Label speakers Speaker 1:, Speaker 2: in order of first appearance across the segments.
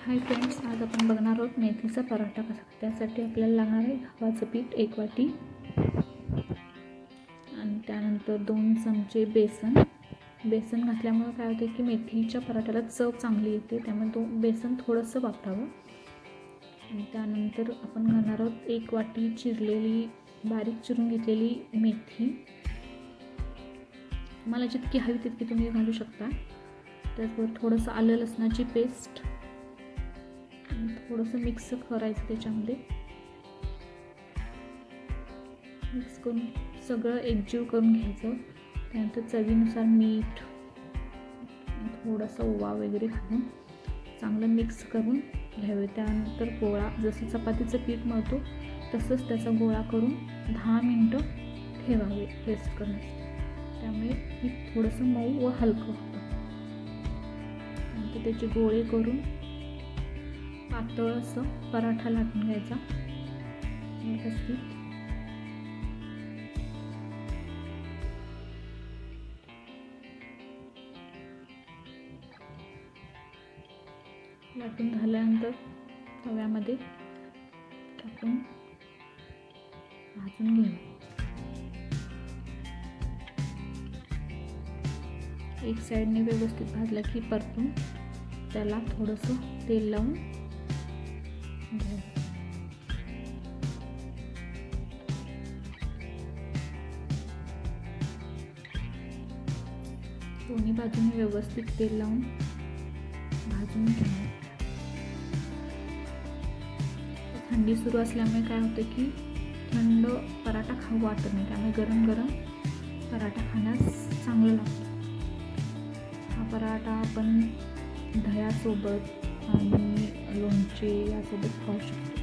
Speaker 1: Hi friends, आज आपण बघणार आहोत मेथीचा पराठा कसा. त्यासाठी आपल्याला लागणार आहे गव्हाचं पीठ 1 वाटी आणि त्यानंतर 2 चमचे बेसन. बेसन घातल्यामुळे काय होते की मेथीच्या पराठ्याला चव चांगली येते, त्यामुळे बेसन थोडंसं वापरावं. आणि त्यानंतर आपण घालणार आहोत 1 वाटी चिरलेली बारीक चिरून घेतलेली मेथी. तुम्हाला जितकी हवी तितकी तुम्ही घालू शकता. त्याचबरोबर थोडंसं आलं लसणाची पेस्ट, थोडंसं मिक्स करायचं. त्याच्यामध्ये मिक्स करून सगळं एकजीव करून घ्यायचं. त्यानंतर चवीनुसार मीठ, थोडासा ओवा वगैरे घालून चांगलं मिक्स करून घ्यावे. त्यानंतर गोळा, जसं चपातीचं पीठ मळतो तसंच त्याचा गोळा करून 10 मिनटं ठेवावे रेस्ट करण्यासाठी. त्यामुळे पीठ थोडंसं मऊ व हलकं होतं. त्यानंतर त्याचे गोळे करून पातळ असं पराठा लाटून घ्यायचा व्यवस्थित. लाटून झाल्यानंतर तव्यामध्ये टाकून भाजून घ्यावं. एक साईडने व्यवस्थित भाजला की परतून त्याला थोडंसं तेल लावून घ्यावं. दोन्ही बाजूने व्यवस्थित तेल लावून भाजून घ्यावं. थंडी सुरू असल्यामुळे काय होतं की थंड पराठा खाऊ वाटत नाही, त्यामुळे गरम गरम पराठा खाण्यास चांगलं लागतं. हा पराठा आपण दह्यासोबत आणि लोणचे यासोबत खाऊ शकतो.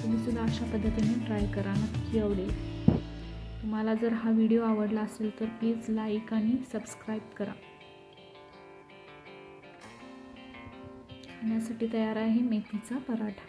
Speaker 1: तुम्ही सुद्धा अशा पद्धतीने ट्राय करा, नक्की आवडेल. तुम्हाला जर हा व्हिडिओ आवडला असेल तर प्लीज लाईक आणि सबस्क्राईब करा. खाण्यासाठी तयार आहे मेथीचा पराठा.